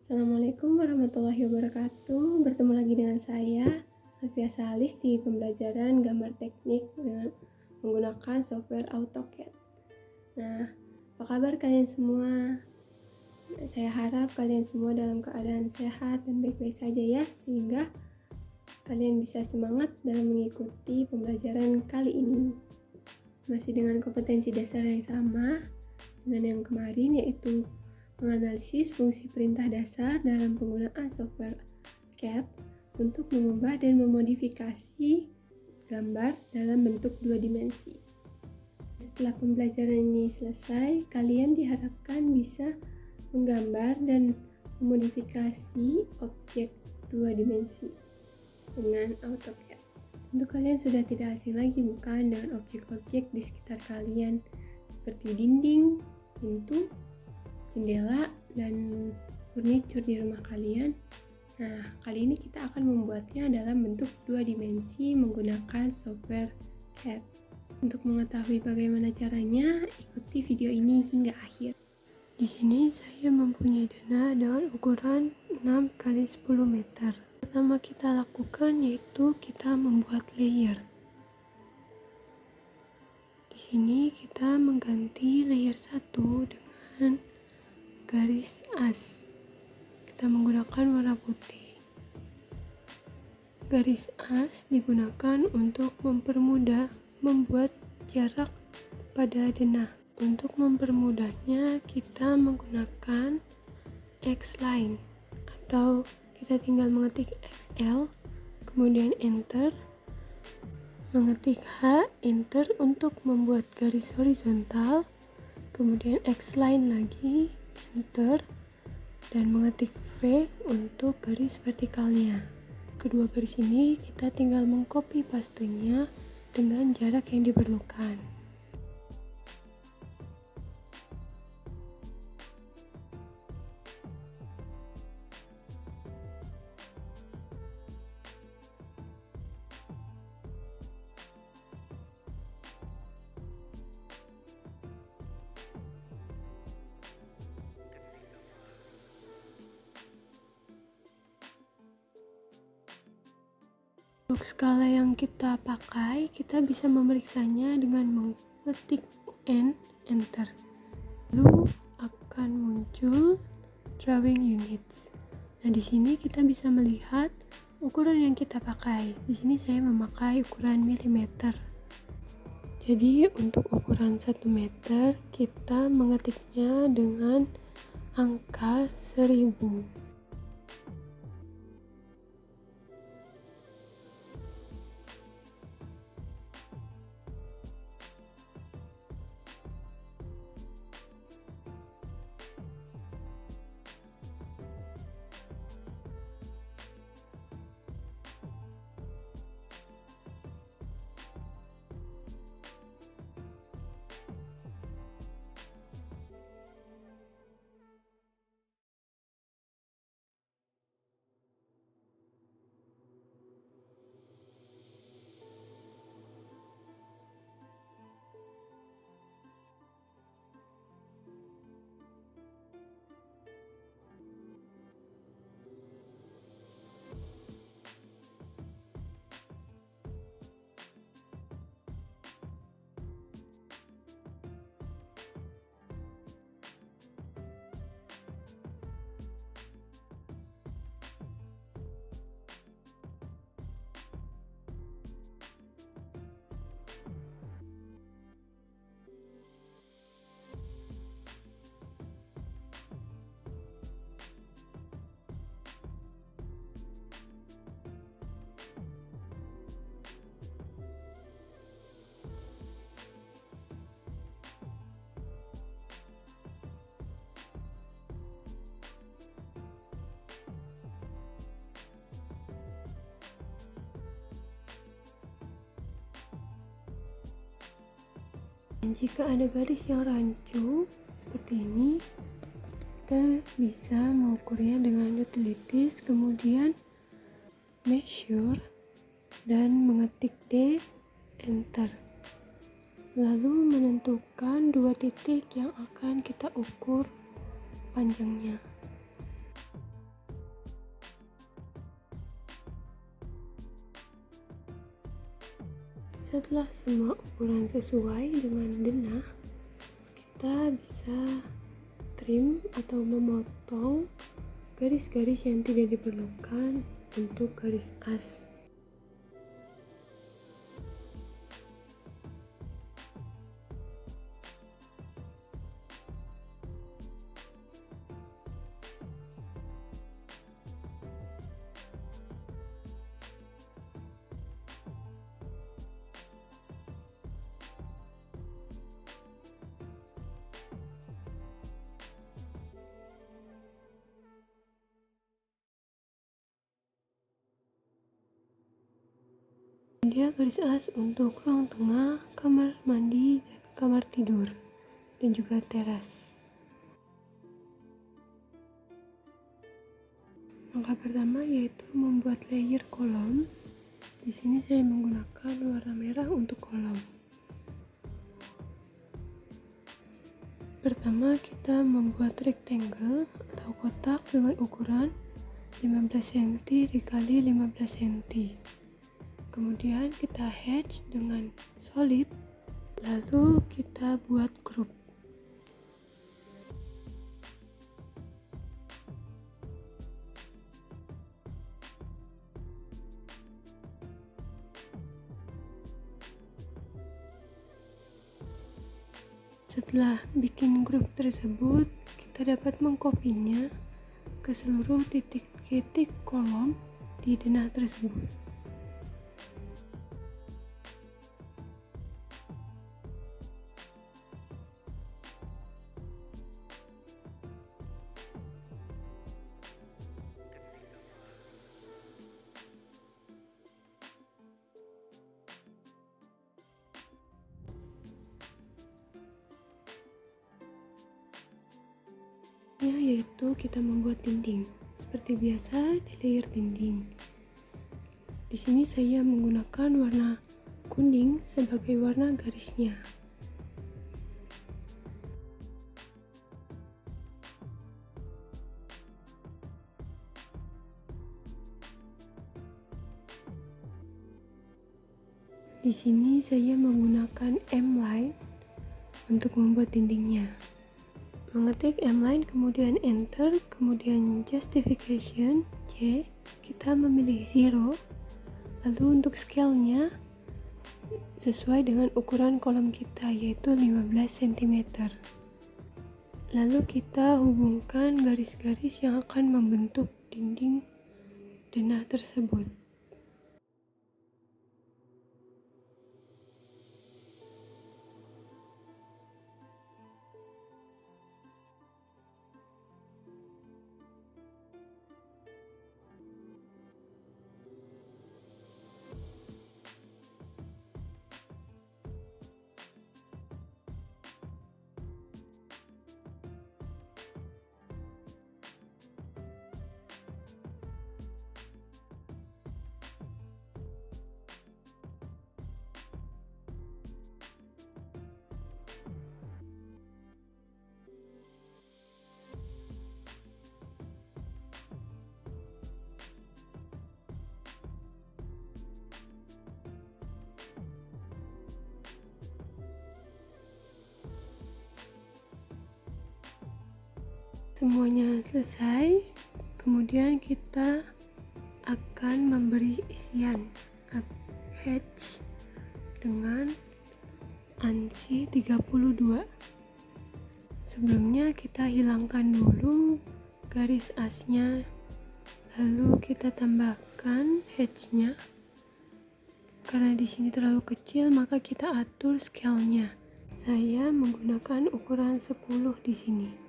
Assalamualaikum warahmatullahi wabarakatuh. Bertemu lagi dengan saya, Alfia Salis, di pembelajaran gambar teknik dengan menggunakan software AutoCAD. Nah, apa kabar kalian semua? Saya harap kalian semua dalam keadaan sehat dan baik-baik saja ya, sehingga kalian bisa semangat dalam mengikuti pembelajaran kali ini. Masih dengan kompetensi dasar yang sama dengan yang kemarin, yaitu menganalisis fungsi perintah dasar dalam penggunaan software CAD untuk mengubah dan memodifikasi gambar dalam bentuk 2 dimensi. Setelah pembelajaran ini selesai, kalian diharapkan bisa menggambar dan memodifikasi objek 2 dimensi dengan AutoCAD. Tentu kalian sudah tidak asing lagi bukan dengan objek-objek di sekitar kalian seperti dinding, pintu, jendela, dan furniture di rumah kalian. Nah, kali ini kita akan membuatnya dalam bentuk 2 dimensi menggunakan software CAD. Untuk mengetahui bagaimana caranya, ikuti video ini hingga akhir. Di sini saya mempunyai dana dengan ukuran 6 x 10 meter. Pertama kita lakukan yaitu kita membuat layer. Di sini kita mengganti layer 1 dengan garis as. Kita menggunakan warna putih. Garis as digunakan untuk mempermudah membuat jarak pada denah. Untuk mempermudahnya kita menggunakan X-line atau kita tinggal mengetik XL, kemudian enter, mengetik H, enter untuk membuat garis horizontal, kemudian X-line lagi, enter, dan mengetik V untuk garis vertikalnya. Kedua garis ini kita tinggal mengcopy pastenya dengan jarak yang diperlukan. Untuk skala yang kita pakai, kita bisa memeriksanya dengan mengetik UN, enter. Lalu akan muncul drawing units. Nah, di sini kita bisa melihat ukuran yang kita pakai. Di sini saya memakai ukuran milimeter. Jadi, untuk ukuran 1 meter, kita mengetiknya dengan angka 1000. Dan jika ada garis yang rancu seperti ini, kita bisa mengukurnya dengan utilities, kemudian measure, dan mengetik D, enter. Lalu menentukan 2 titik yang akan kita ukur panjangnya. Setelah semua ukuran sesuai dengan denah, kita bisa trim atau memotong garis-garis yang tidak diperlukan untuk garis as. Dia garis as untuk ruang tengah, kamar mandi, dan kamar tidur, dan juga teras. Langkah pertama yaitu membuat layer kolom. Di sini saya menggunakan warna merah untuk kolom. Pertama, kita membuat rectangle atau kotak dengan ukuran 15 cm dikali 15 cm. Kemudian kita hatch dengan solid, lalu kita buat grup. Setelah bikin grup tersebut, kita dapat mengkopinya ke seluruh titik-titik kolom di denah tersebut. Yaitu kita membuat dinding seperti biasa di layer dinding. Di sini saya menggunakan warna kuning sebagai warna garisnya. Di sini saya menggunakan M-line untuk membuat dindingnya. Mengetik M-line, kemudian enter, kemudian justification C, kita memilih 0, lalu untuk scale-nya sesuai dengan ukuran kolom kita yaitu 15 cm. Lalu kita hubungkan garis-garis yang akan membentuk dinding denah tersebut. Semuanya selesai, kemudian kita akan memberi isian hatch dengan ANSI 32. Sebelumnya kita hilangkan dulu garis asnya, lalu kita tambahkan hatchnya. Karena di sini terlalu kecil, maka kita atur scale-nya. Saya menggunakan ukuran 10 di sini.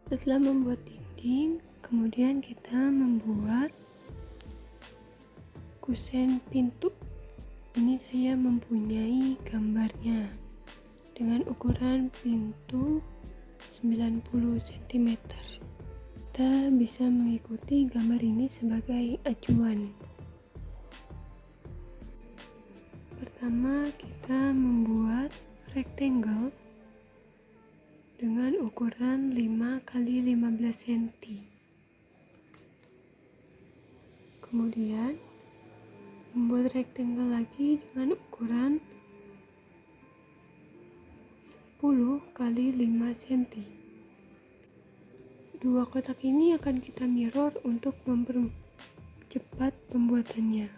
Setelah membuat dinding, kemudian kita membuat kusen pintu. Ini saya mempunyai gambarnya dengan ukuran pintu 90 cm. kita bisa mengikuti gambar ini sebagai acuan. Pertama, kita membuat rectangle dengan ukuran 5 x 15 cm. Kemudian, membuat rectangle lagi dengan ukuran 10 x 5 cm. Dua kotak ini akan kita mirror untuk mempercepat pembuatannya.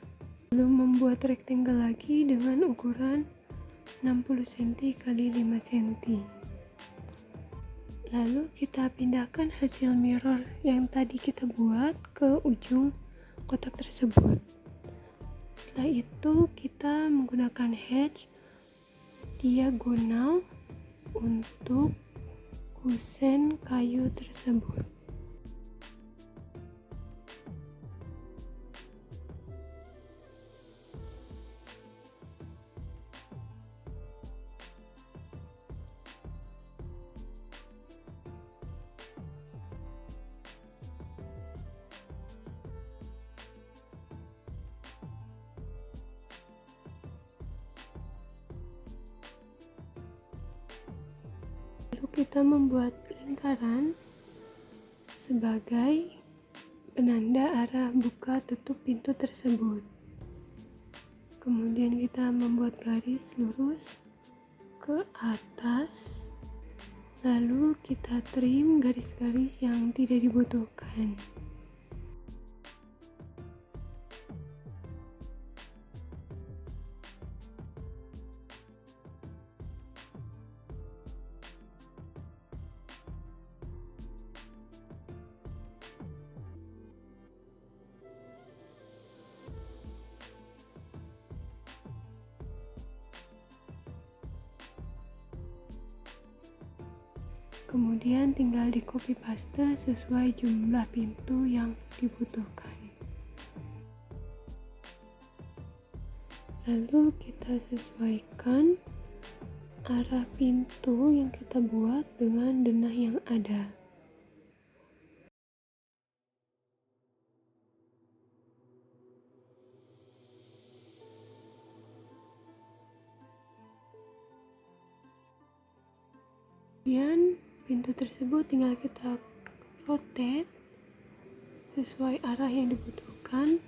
Lalu membuat rectangle lagi dengan ukuran 60 cm x 5 cm. Lalu kita pindahkan hasil mirror yang tadi kita buat ke ujung kotak tersebut. Setelah itu kita menggunakan hatch diagonal untuk kusen kayu tersebut. Lalu kita membuat lingkaran sebagai penanda arah buka tutup pintu tersebut. Kemudian kita membuat garis lurus ke atas, lalu kita trim garis-garis yang tidak dibutuhkan. Kemudian tinggal di copy paste sesuai jumlah pintu yang dibutuhkan. Lalu kita sesuaikan arah pintu yang kita buat dengan denah yang ada. Kemudian pintu tersebut tinggal kita rotate sesuai arah yang dibutuhkan.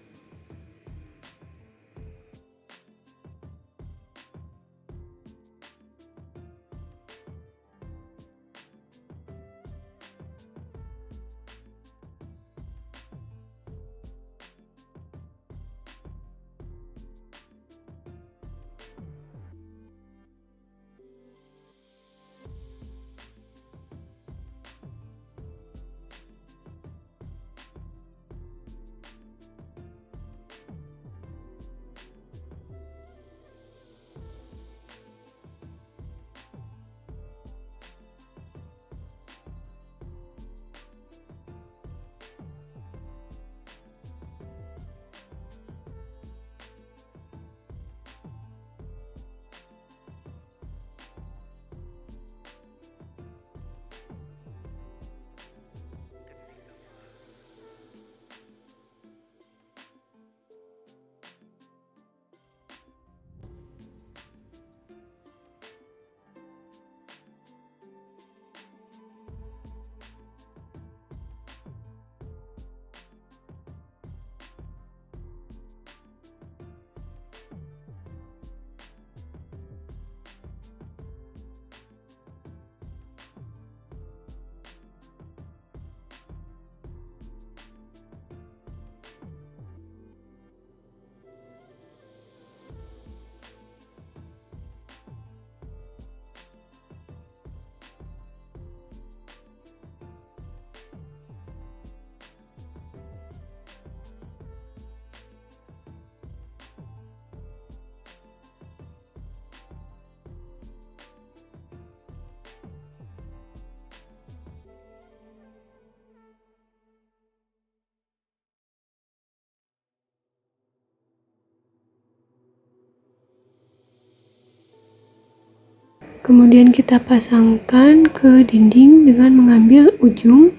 Kemudian kita pasangkan ke dinding dengan mengambil ujung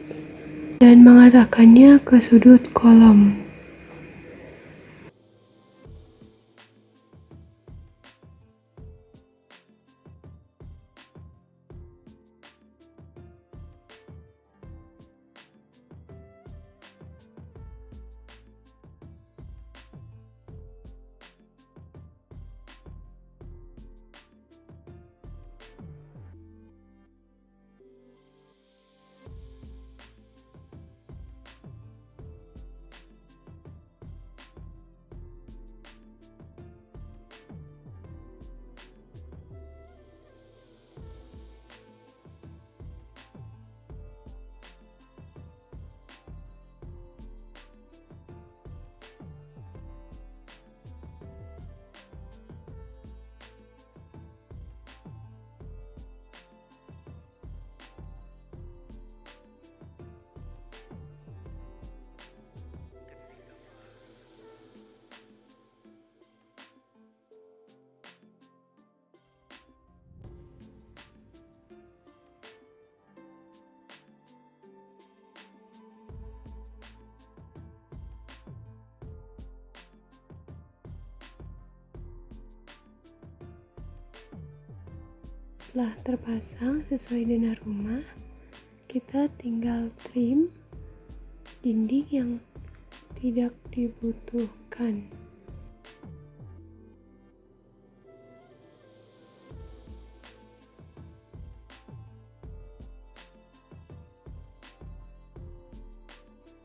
dan mengarahkannya ke sudut kolom. Setelah terpasang sesuai dengan rumah, kita tinggal trim dinding yang tidak dibutuhkan.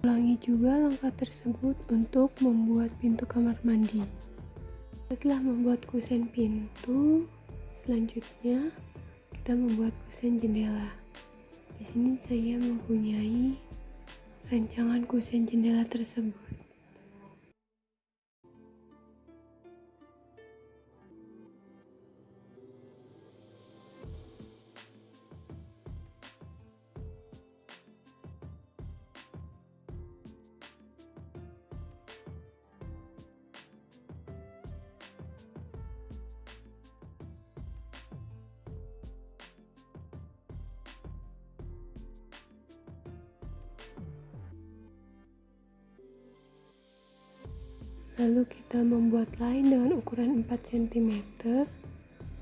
Ulangi juga langkah tersebut untuk membuat pintu kamar mandi. Setelah membuat kusen pintu, selanjutnya kita membuat kusen jendela. Di sini saya mempunyai rancangan kusen jendela tersebut. Lalu kita membuat line dengan ukuran 4 cm,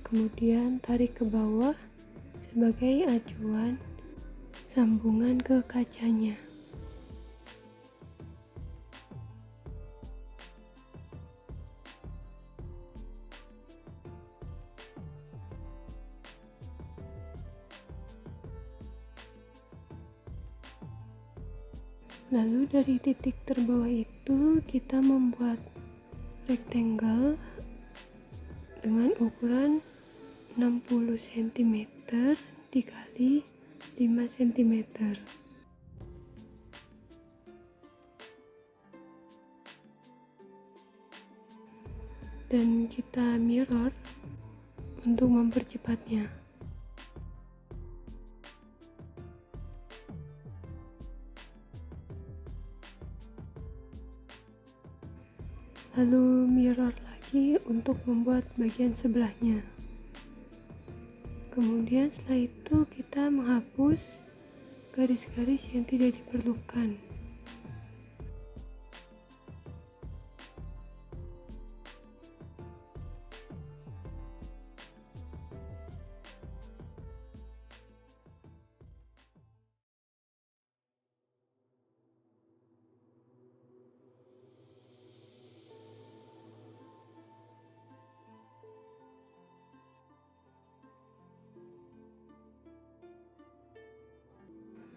kemudian tarik ke bawah sebagai acuan sambungan ke kacanya. Lalu dari titik terbawah itu kita membuat rectangle dengan ukuran 60 cm dikali 5 cm. Dan kita mirror untuk mempercepatnya. Lalu mirror lagi untuk membuat bagian sebelahnya. Kemudian setelah itu kita menghapus garis-garis yang tidak diperlukan.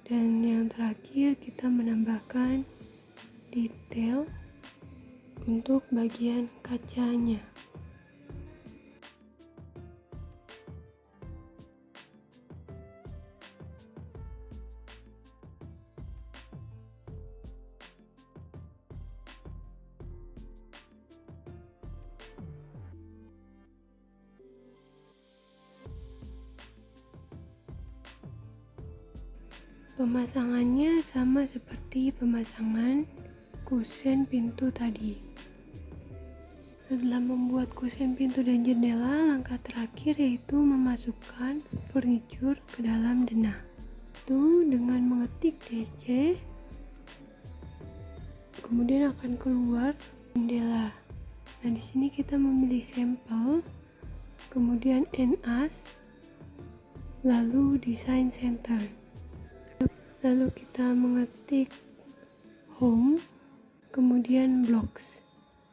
Dan yang terakhir kita menambahkan detail untuk bagian kacanya. Pemasangannya sama seperti pemasangan kusen pintu tadi. Setelah membuat kusen pintu dan jendela, langkah terakhir yaitu memasukkan furniture ke dalam denah. Itu dengan mengetik DC kemudian akan keluar jendela. Nah, di sini kita memilih sampel, kemudian NAS, lalu design center. Lalu kita mengetik home, kemudian blocks.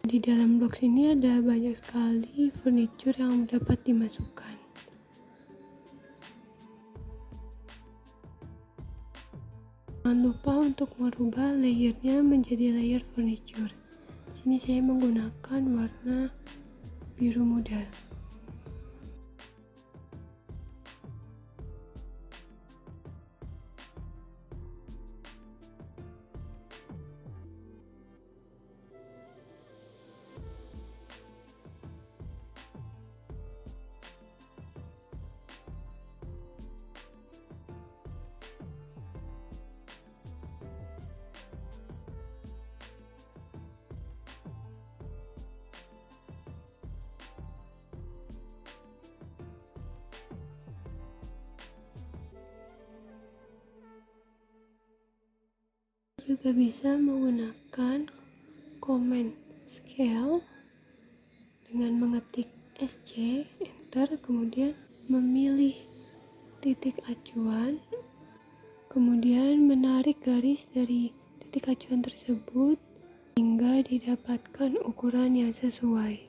Di dalam blocks ini ada banyak sekali furniture yang dapat dimasukkan. Jangan lupa untuk merubah layernya menjadi layer furniture. Di sini saya menggunakan warna biru muda. Juga bisa menggunakan command scale dengan mengetik SC, enter, kemudian memilih titik acuan, kemudian menarik garis dari titik acuan tersebut hingga didapatkan ukuran yang sesuai.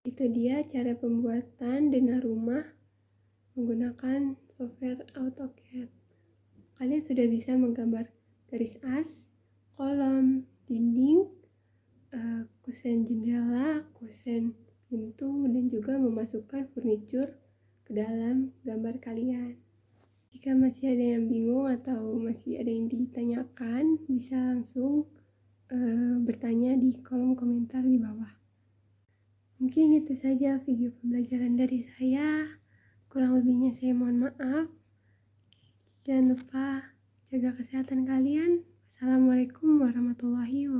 Itu dia cara pembuatan denah rumah menggunakan software AutoCAD. Kalian sudah bisa menggambar garis as, kolom, dinding, kusen jendela, kusen pintu, dan juga memasukkan furniture ke dalam gambar kalian. Jika masih ada yang bingung atau masih ada yang ditanyakan, bisa langsung bertanya di kolom komentar di bawah. Mungkin itu saja video pembelajaran dari saya. Kurang lebihnya saya mohon maaf. Jangan lupa jaga kesehatan kalian. Wassalamualaikum warahmatullahi wabarakatuh.